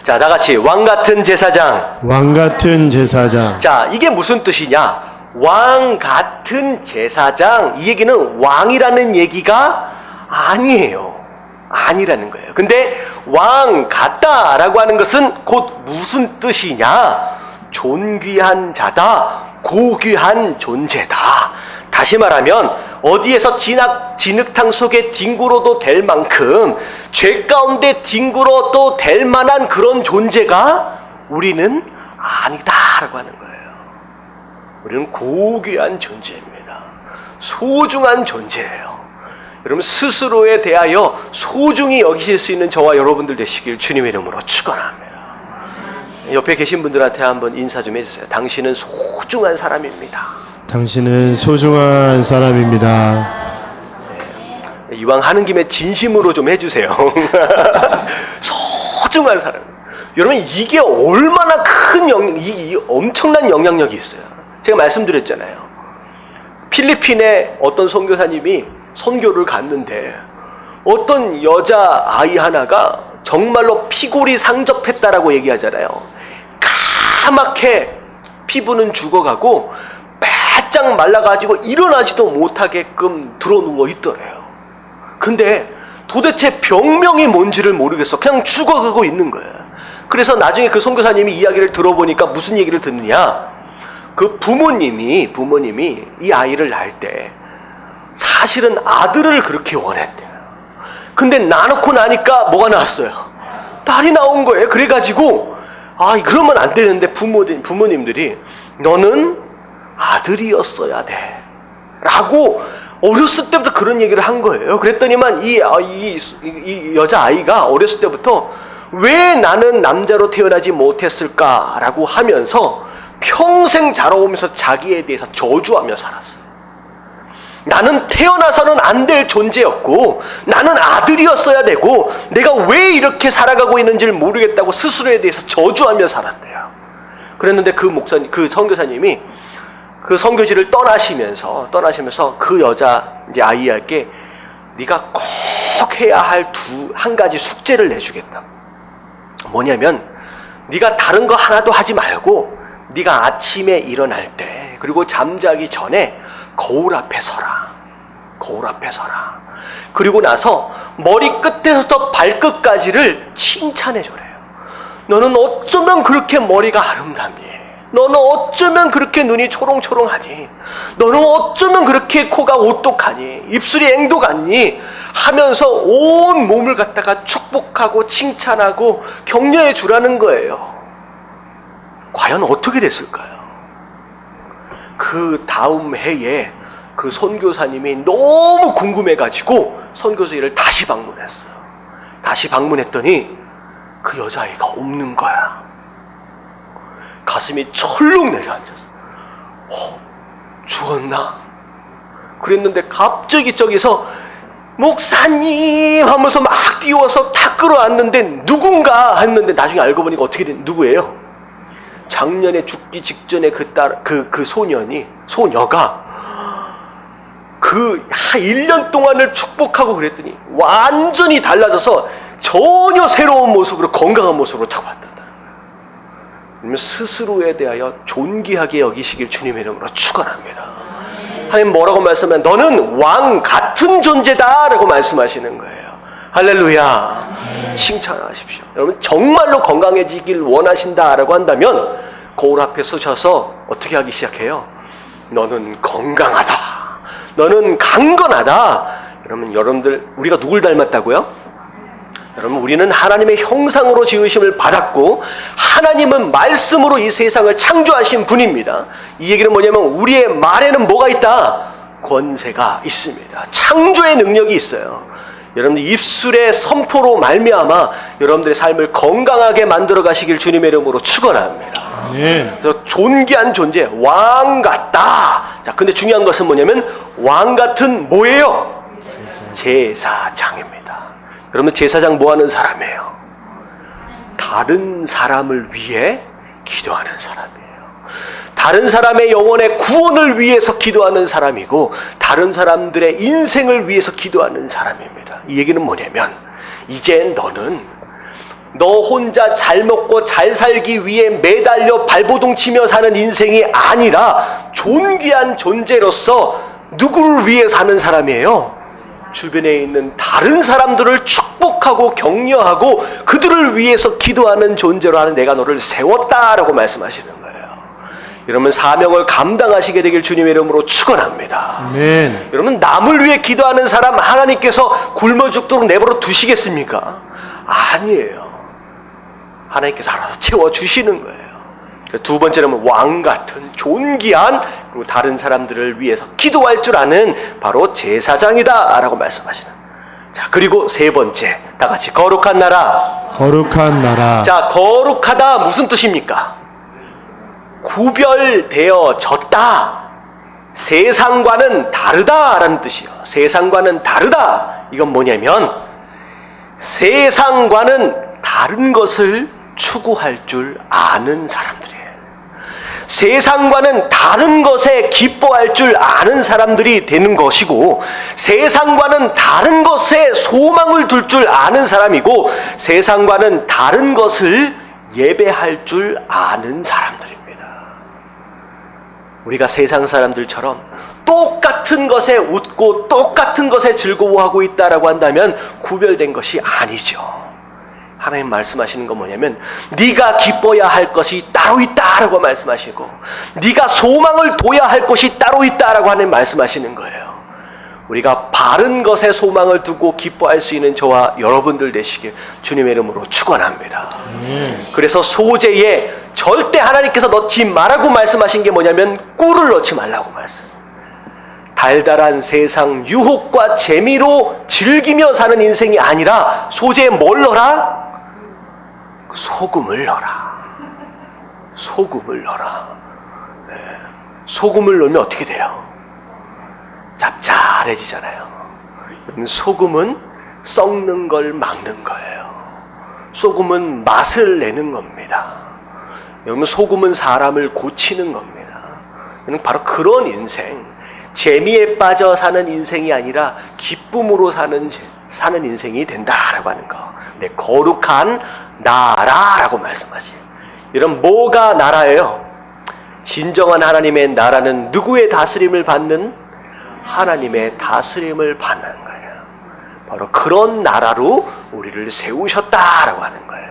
자, 나같이 왕 같은 제사장. 왕 같은 제사장. 자, 이게 무슨 뜻이냐? 왕 같은 제사장, 이 얘기는 왕이라는 얘기가 아니에요. 아니라는 거예요. 근데 왕 같다라고 하는 것은 곧 무슨 뜻이냐? 존귀한 자다, 고귀한 존재다. 다시 말하면 어디에서 진흙탕 속에 뒹굴어도 될 만큼, 죄 가운데 뒹굴어도 될 만한 그런 존재가 우리는 아니다라고 하는 거예요. 우리는 고귀한 존재입니다. 소중한 존재예요. 여러분, 스스로에 대하여 소중히 여기실 수 있는 저와 여러분들 되시길 주님의 이름으로 축원합니다. 옆에 계신 분들한테 한번 인사 좀 해주세요. 당신은 소중한 사람입니다. 당신은 소중한 사람입니다. 이왕 하는 김에 진심으로 좀 해주세요. 소중한 사람. 여러분, 이게 얼마나 큰 이 엄청난 영향력이 있어요. 제가 말씀드렸잖아요. 필리핀에 어떤 선교사님이 선교를 갔는데 어떤 여자 아이 하나가 정말로 피골이 상접했다라고 얘기하잖아요. 까맣게 피부는 죽어가고 바짝 말라가지고 일어나지도 못하게끔 드러누워 있더래요. 근데 도대체 병명이 뭔지를 모르겠어. 그냥 죽어가고 있는 거예요. 그래서 나중에 그 선교사님이 이야기를 들어보니까 무슨 얘기를 듣느냐, 그 부모님이 이 아이를 낳을 때 사실은 아들을 그렇게 원했대요. 근데 낳고 나니까 뭐가 나왔어요? 딸이 나온 거예요. 그래가지고 그러면 안 되는데 부모님들이 너는 아들이었어야 돼 라고 어렸을 때부터 그런 얘기를 한 거예요. 그랬더니만 이 여자아이가 어렸을 때부터 왜 나는 남자로 태어나지 못했을까라고 하면서 평생 자라오면서 자기에 대해서 저주하며 살았어요. 나는 태어나서는 안 될 존재였고 나는 아들이었어야 되고 내가 왜 이렇게 살아가고 있는지를 모르겠다고 스스로에 대해서 저주하며 살았대요. 그랬는데 그 선교사님이 그 선교지를 떠나시면서 그 여자 이제 아이에게 네가 꼭 해야 할 한 가지 숙제를 내주겠다. 뭐냐면 네가 다른 거 하나도 하지 말고 네가 아침에 일어날 때 그리고 잠자기 전에 거울 앞에 서라. 그리고 나서 머리 끝에서부터 발끝까지를 칭찬해줘래요. 너는 어쩌면 그렇게 머리가 아름답니? 너는 어쩌면 그렇게 눈이 초롱초롱하니? 너는 어쩌면 그렇게 코가 오똑하니? 입술이 앵도 같니? 하면서 온 몸을 갖다가 축복하고 칭찬하고 격려해 주라는 거예요. 과연 어떻게 됐을까요? 그 다음 해에 그 선교사님이 너무 궁금해가지고 선교지를 다시 방문했어요. 다시 방문했더니 그 여자아이가 없는 거야. 가슴이 철렁 내려앉았어. 죽었나? 그랬는데 갑자기 저기서 목사님 하면서 막 뛰어와서 다 끌어안는데 누군가 했는데 나중에 알고 보니까 어떻게 된 누구예요? 작년에 죽기 직전에 그 소녀가 그 1년 동안을 축복하고 그랬더니 완전히 달라져서 전혀 새로운 모습으로 건강한 모습으로 타고 왔다. 스스로에 대하여 존귀하게 여기시길 주님의 이름으로 축원합니다. 하나님 뭐라고 말씀하면 너는 왕 같은 존재다 라고 말씀하시는 거예요. 할렐루야. 칭찬하십시오. 여러분 정말로 건강해지길 원하신다라고 한다면 거울 앞에 서셔서 어떻게 하기 시작해요? 너는 건강하다, 너는 강건하다, 그러면 여러분들 우리가 누굴 닮았다고요? 여러분 우리는 하나님의 형상으로 지으심을 받았고 하나님은 말씀으로 이 세상을 창조하신 분입니다. 이 얘기는 뭐냐면 우리의 말에는 뭐가 있다? 권세가 있습니다. 창조의 능력이 있어요. 여러분들 입술의 선포로 말미암아 여러분들의 삶을 건강하게 만들어 가시길 주님의 이름으로 축원합니다. 그래서 존귀한 존재, 왕 같다. 자, 근데 중요한 것은 뭐냐면 왕 같은 뭐예요? 제사장입니다. 그러면 제사장 뭐 하는 사람이에요? 다른 사람을 위해 기도하는 사람이에요. 다른 사람의 영혼의 구원을 위해서 기도하는 사람이고 다른 사람들의 인생을 위해서 기도하는 사람입니다. 이 얘기는 뭐냐면 이제 너는 너 혼자 잘 먹고 잘 살기 위해 매달려 발버둥 치며 사는 인생이 아니라 존귀한 존재로서 누구를 위해 사는 사람이에요? 주변에 있는 다른 사람들을 축복하고 격려하고 그들을 위해서 기도하는 존재로 하는 내가 너를 세웠다라고 말씀하시는 거예요. 여러분 사명을 감당하시게 되길 주님의 이름으로 축원합니다. 아멘. 여러분 남을 위해 기도하는 사람 하나님께서 굶어 죽도록 내버려 두시겠습니까? 아니에요. 하나님께서 알아서 채워주시는 거예요. 두 번째는 왕 같은 존귀한 그리고 다른 사람들을 위해서 기도할 줄 아는 바로 제사장이다 라고 말씀하시는. 자, 그리고 세 번째 다 같이 거룩한 나라. 거룩한 나라. 자, 거룩하다 무슨 뜻입니까? 구별되어졌다. 세상과는 다르다라는 뜻이요. 세상과는 다르다. 이건 뭐냐면 세상과는 다른 것을 추구할 줄 아는 사람들이에요. 세상과는 다른 것에 기뻐할 줄 아는 사람들이 되는 것이고 세상과는 다른 것에 소망을 둘 줄 아는 사람이고 세상과는 다른 것을 예배할 줄 아는 사람들입니다. 우리가 세상 사람들처럼 똑같은 것에 웃고 똑같은 것에 즐거워하고 있다라고 한다면 구별된 것이 아니죠. 하나님 말씀하시는 건 뭐냐면 네가 기뻐야 할 것이 따로 있다라고 말씀하시고 네가 소망을 둬야 할 것이 따로 있다라고 하나님 말씀하시는 거예요. 우리가 바른 것에 소망을 두고 기뻐할 수 있는 저와 여러분들 되시길 주님의 이름으로 축원합니다. 그래서 소재에 절대 하나님께서 넣지 말라고 말씀하신 게 뭐냐면 꿀을 넣지 말라고 말씀. 달달한 세상 유혹과 재미로 즐기며 사는 인생이 아니라 소재에 뭘 넣어라? 소금을 넣어라. 소금을 넣어라. 네. 소금을 넣으면 어떻게 돼요? 짭짤해지잖아요. 소금은 썩는 걸 막는 거예요. 소금은 맛을 내는 겁니다. 여러분 소금은 사람을 고치는 겁니다. 바로 그런 인생, 재미에 빠져 사는 인생이 아니라 기쁨으로 사는 인생이 된다라고 하는 거. 네, 거룩한 나라라고 말씀하시죠. 이런 뭐가 나라예요? 진정한 하나님의 나라는 누구의 다스림을 받는? 하나님의 다스림을 받는 거예요. 바로 그런 나라로 우리를 세우셨다라고 하는 거예요.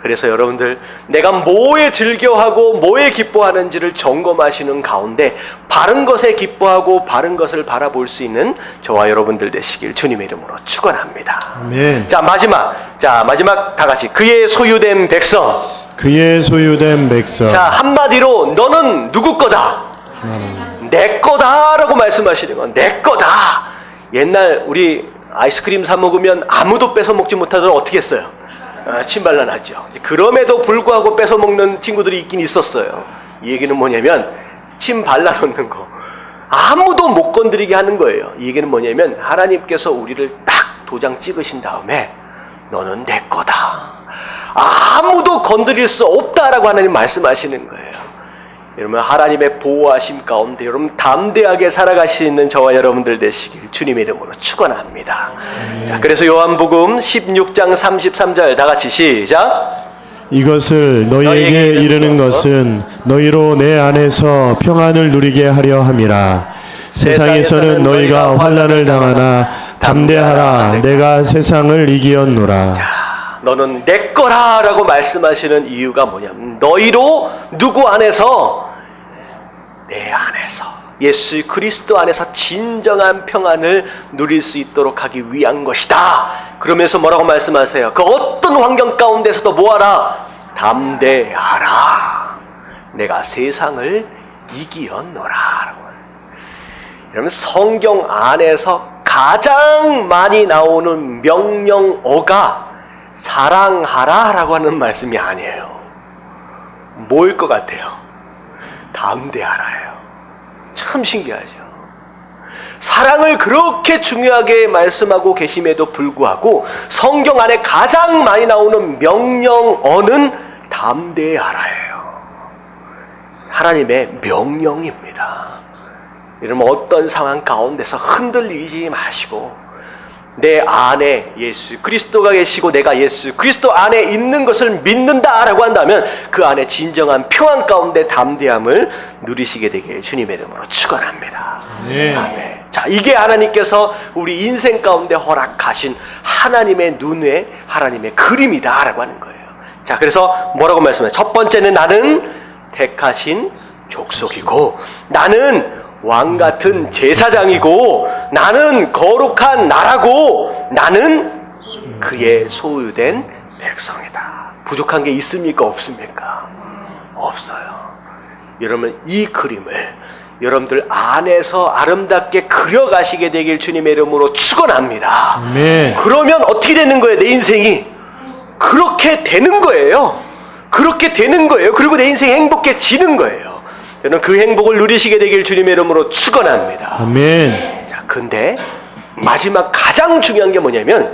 그래서 여러분들 내가 뭐에 즐겨하고 뭐에 기뻐하는지를 점검하시는 가운데 바른 것에 기뻐하고 바른 것을 바라볼 수 있는 저와 여러분들 되시길 주님의 이름으로 축원합니다. 아멘. 자 마지막 다 같이 그의 소유된 백성. 그의 소유된 백성. 자 한마디로 너는 누구 거다? 내 거다라고 말씀하시는 건 내 거다. 옛날 우리 아이스크림 사 먹으면 아무도 뺏어 먹지 못하도록 어떻게 했어요? 침 발라놨죠. 그럼에도 불구하고 뺏어 먹는 친구들이 있긴 있었어요. 이 얘기는 뭐냐면 침 발라놓는 거 아무도 못 건드리게 하는 거예요. 이 얘기는 뭐냐면 하나님께서 우리를 딱 도장 찍으신 다음에 너는 내 거다. 아무도 건드릴 수 없다라고 하나님 말씀하시는 거예요. 여러분 하나님의 보호하심 가운데 여러분 담대하게 살아가시는 저와 여러분들 되시길 주님의 이름으로 축원합니다. 자, 그래서 요한복음 16장 33절 다 같이 시작. 이것을 너희에게 이르는 것은 너희로 내 안에서 평안을 누리게 하려 함이라. 세상에서는 너희가 환난을 당하나 담대하라. 내가 세상을 이기었노라. 너는 내 거라라고 말씀하시는 이유가 뭐냐면 너희로 누구 안에서? 내 안에서 예수 그리스도 안에서 진정한 평안을 누릴 수 있도록 하기 위한 것이다. 그러면서 뭐라고 말씀하세요? 그 어떤 환경 가운데서도 뭐하라? 담대하라. 내가 세상을 이기었노라. 여러분, 성경 안에서 가장 많이 나오는 명령어가 사랑하라 라고 하는 말씀이 아니에요. 뭐일 것 같아요? 담대하라예요. 참 신기하죠. 사랑을 그렇게 중요하게 말씀하고 계심에도 불구하고 성경 안에 가장 많이 나오는 명령어는 담대하라예요. 하나님의 명령입니다. 여러분, 어떤 상황 가운데서 흔들리지 마시고 내 안에 예수 그리스도가 계시고 내가 예수 그리스도 안에 있는 것을 믿는다라고 한다면 그 안에 진정한 평안 가운데 담대함을 누리시게 되길 주님의 이름으로 축원합니다. 아멘. 자, 이게 하나님께서 우리 인생 가운데 허락하신 하나님의 눈에 하나님의 그림이다라고 하는 거예요. 자, 그래서 뭐라고 말씀해요? 첫 번째는 나는 택하신 족속이고 나는 왕같은 제사장이고 나는 거룩한 나라고 나는 그의 소유된 백성이다. 부족한 게 있습니까? 없습니까? 없어요. 여러분, 이 그림을 여러분들 안에서 아름답게 그려가시게 되길 주님의 이름으로 축원합니다. 아멘. 그러면 어떻게 되는 거예요? 내 인생이 그렇게 되는 거예요. 그렇게 되는 거예요. 그리고 내 인생이 행복해지는 거예요. 여러분, 그 행복을 누리시게 되길 주님의 이름으로 축원합니다. 아멘. 자, 근데 마지막 가장 중요한 게 뭐냐면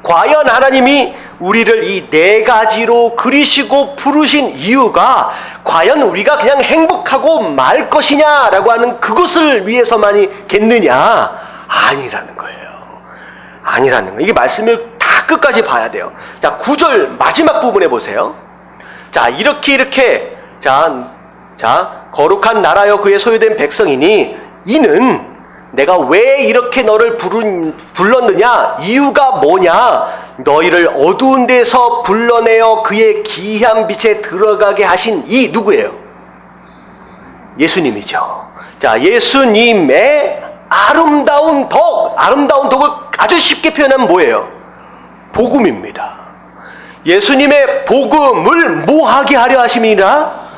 과연 하나님이 우리를 이 네 가지로 그리시고 부르신 이유가 과연 우리가 그냥 행복하고 말 것이냐라고 하는 그것을 위해서만이겠느냐? 아니라는 거예요. 아니라는 거예요. 이게 말씀을 다 끝까지 봐야 돼요. 자, 9절 마지막 부분에 보세요. 자, 이렇게 자, 거룩한 나라여 그의 소유된 백성이니 이는 내가 왜 이렇게 너를 불렀느냐? 이유가 뭐냐? 너희를 어두운 데서 불러내어 그의 기이한 빛에 들어가게 하신 이 누구예요? 예수님이죠. 자, 예수님의 아름다운 덕을 아주 쉽게 표현하면 뭐예요? 복음입니다. 예수님의 복음을 뭐하게 하려 하심이라?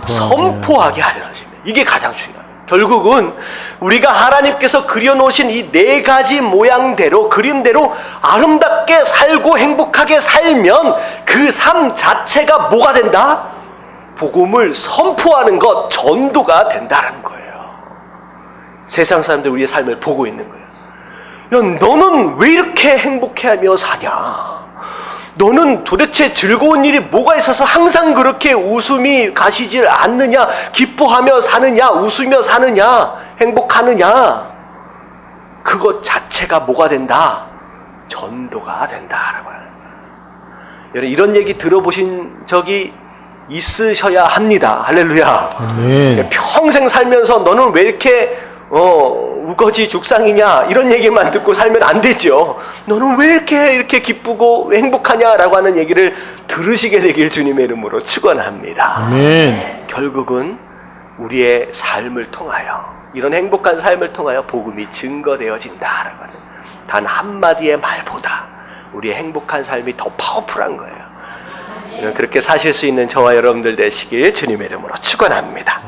선포하게 하려 하십니다. 이게 가장 중요해요. 결국은 우리가 하나님께서 그려놓으신 이 네 가지 모양대로 그림대로 아름답게 살고 행복하게 살면 그 삶 자체가 뭐가 된다? 복음을 선포하는 것, 전도가 된다는 거예요. 세상 사람들 우리의 삶을 보고 있는 거예요. 야, 너는 왜 이렇게 행복해하며 사냐? 너는 도대체 즐거운 일이 뭐가 있어서 항상 그렇게 웃음이 가시질 않느냐? 기뻐하며 사느냐? 웃으며 사느냐? 행복하느냐? 그것 자체가 뭐가 된다? 전도가 된다라고 하는 거예요. 여러분, 이런 얘기 들어보신 적이 있으셔야 합니다. 할렐루야. 아멘. 평생 살면서 너는 왜 이렇게 우거지 죽상이냐 이런 얘기만 듣고 살면 안 되죠. 너는 왜 이렇게 기쁘고 행복하냐라고 하는 얘기를 들으시게 되길 주님의 이름으로 축원합니다. 아멘. 결국은 우리의 삶을 통하여 이런 행복한 삶을 통하여 복음이 증거되어진다라고 하는 단 한마디의 말보다 우리의 행복한 삶이 더 파워풀한 거예요. 그렇게 사실 수 있는 저와 여러분들 되시길 주님의 이름으로 축원합니다.